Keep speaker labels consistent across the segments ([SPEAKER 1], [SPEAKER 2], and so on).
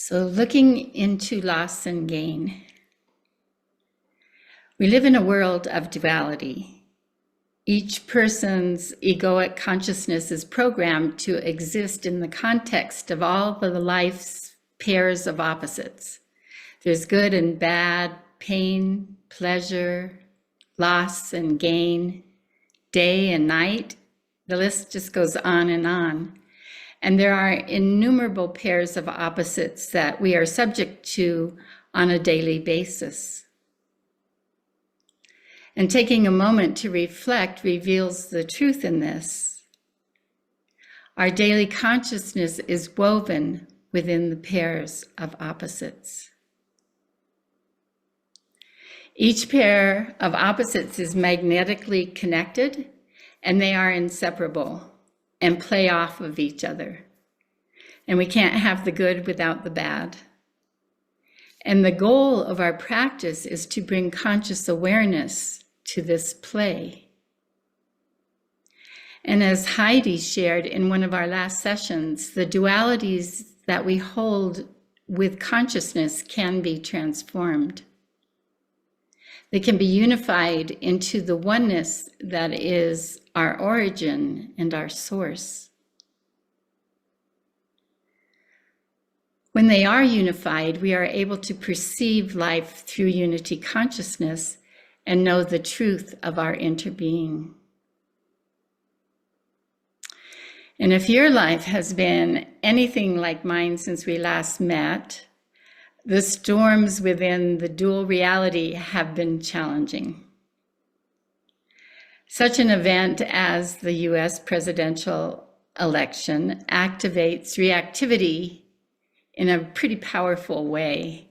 [SPEAKER 1] So looking into loss and gain. We live in a world of duality. Each person's egoic consciousness is programmed to exist in the context of all the life's pairs of opposites. There's good and bad, pain, pleasure, loss and gain, day and night. The list just goes on and on. And there are innumerable pairs of opposites that we are subject to on a daily basis. And taking a moment to reflect reveals the truth in this. Our daily consciousness is woven within the pairs of opposites. Each pair of opposites is magnetically connected, and they are inseparable and play off of each other. And we can't have the good without the bad. And the goal of our practice is to bring conscious awareness to this play. And as Heidi shared in one of our last sessions, the dualities that we hold with consciousness can be transformed. They can be unified into the oneness that is our origin and our source. When they are unified, we are able to perceive life through unity consciousness and know the truth of our interbeing. And if your life has been anything like mine since we last met, the storms within the dual reality have been challenging. Such an event as the US presidential election activates reactivity in a pretty powerful way.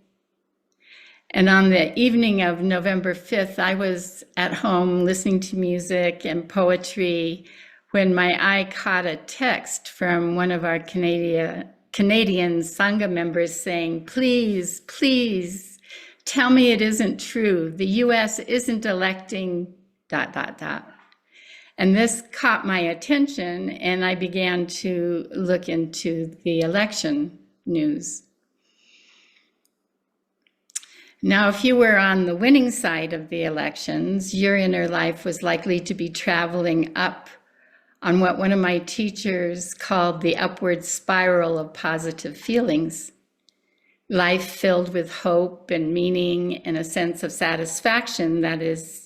[SPEAKER 1] And on the evening of November 5th, I was at home listening to music and poetry when my eye caught a text from one of our Canadian Sangha members saying, please, please, tell me it isn't true. The US isn't electing ... And this caught my attention, and I began to look into the election news. Now, if you were on the winning side of the elections, your inner life was likely to be traveling up on what one of my teachers called the upward spiral of positive feelings. Life filled with hope and meaning and a sense of satisfaction that is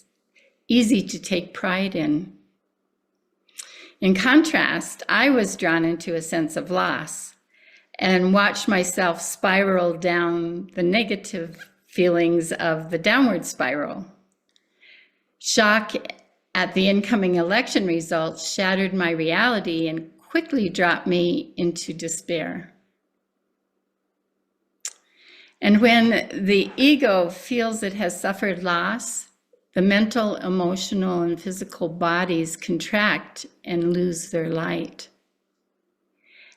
[SPEAKER 1] easy to take pride in. In contrast, I was drawn into a sense of loss and watched myself spiral down the negative feelings of the downward spiral. Shock at the incoming election results shattered my reality and quickly dropped me into despair. And when the ego feels it has suffered loss, the mental, emotional, and physical bodies contract and lose their light.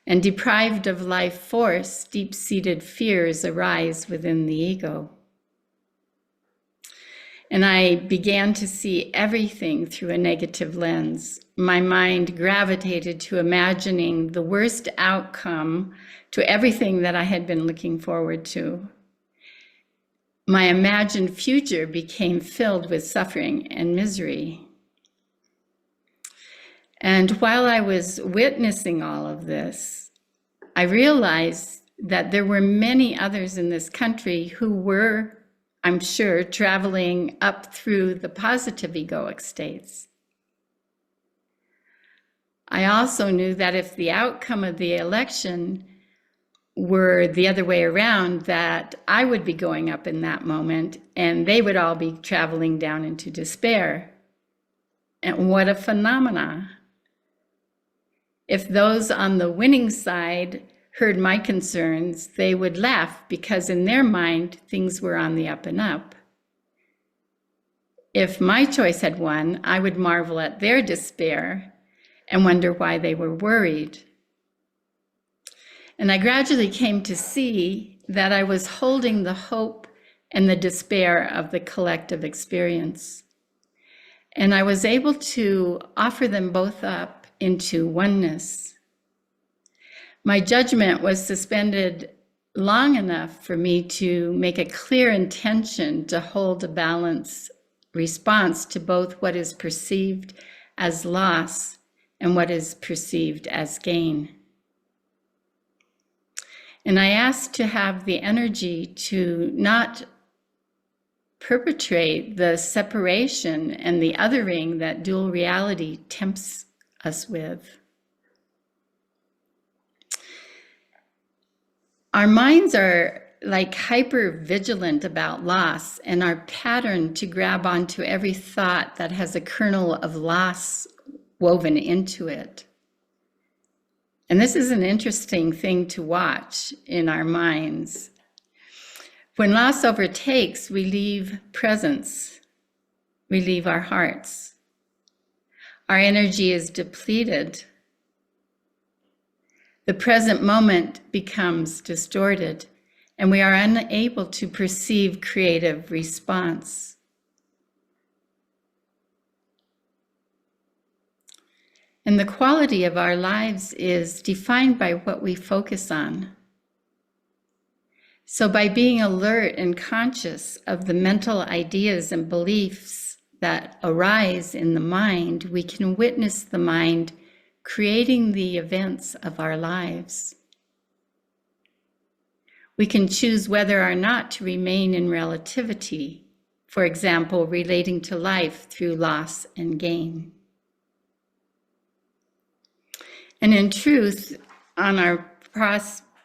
[SPEAKER 1] And deprived of life force, deep-seated fears arise within the ego. And I began to see everything through a negative lens. My mind gravitated to imagining the worst outcome to everything that I had been looking forward to. My imagined future became filled with suffering and misery. And while I was witnessing all of this, I realized that there were many others in this country who were, I'm sure, traveling up through the positive egoic states. I also knew that if the outcome of the election were the other way around, that I would be going up in that moment and they would all be traveling down into despair. And what a phenomena. If those on the winning side heard my concerns, they would laugh because in their mind, things were on the up and up. If my choice had won, I would marvel at their despair and wonder why they were worried. And I gradually came to see that I was holding the hope and the despair of the collective experience. And I was able to offer them both up into oneness. My judgment was suspended long enough for me to make a clear intention to hold a balanced response to both what is perceived as loss and what is perceived as gain. And I ask to have the energy to not perpetrate the separation and the othering that dual reality tempts us with. Our minds are like hyper vigilant about loss and are patterned to grab onto every thought that has a kernel of loss woven into it. And this is an interesting thing to watch in our minds. When loss overtakes, we leave presence, we leave our hearts. Our energy is depleted. The present moment becomes distorted, and we are unable to perceive creative response. And the quality of our lives is defined by what we focus on. So by being alert and conscious of the mental ideas and beliefs that arise in the mind, we can witness the mind creating the events of our lives. We can choose whether or not to remain in relativity, for example, relating to life through loss and gain. And in truth, on our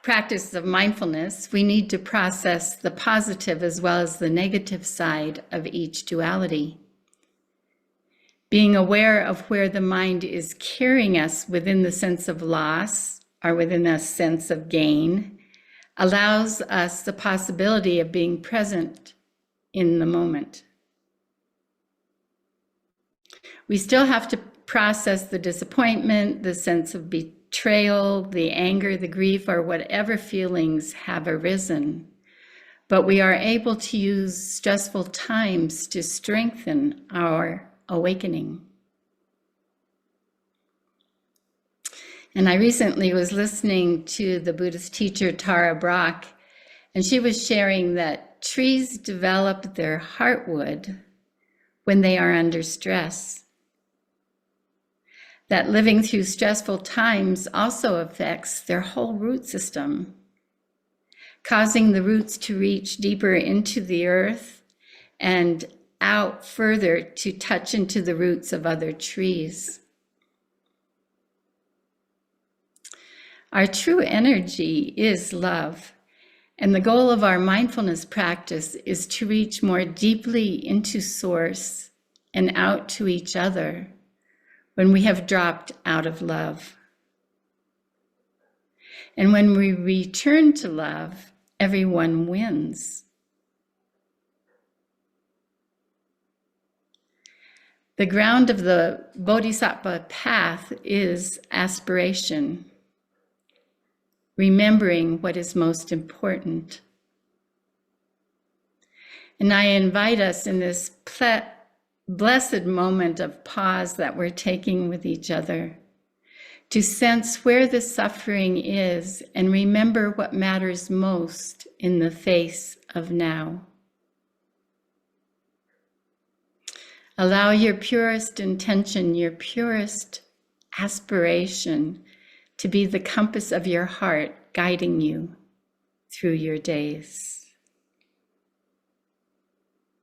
[SPEAKER 1] practice of mindfulness, we need to process the positive as well as the negative side of each duality. Being aware of where the mind is carrying us within the sense of loss or within a sense of gain allows us the possibility of being present in the moment. We still have to process the disappointment, the sense of betrayal, the anger, the grief, or whatever feelings have arisen. But we are able to use stressful times to strengthen our awakening. And I recently was listening to the Buddhist teacher Tara Brach, and she was sharing that trees develop their heartwood when they are under stress. That living through stressful times also affects their whole root system, causing the roots to reach deeper into the earth and out further to touch into the roots of other trees. Our true energy is love, and the goal of our mindfulness practice is to reach more deeply into Source and out to each other when we have dropped out of love. And when we return to love, everyone wins. The ground of the Bodhisattva path is aspiration, remembering what is most important. And I invite us in this blessed moment of pause that we're taking with each other to sense where the suffering is and remember what matters most in the face of now. Allow your purest intention, your purest aspiration to be the compass of your heart, guiding you through your days.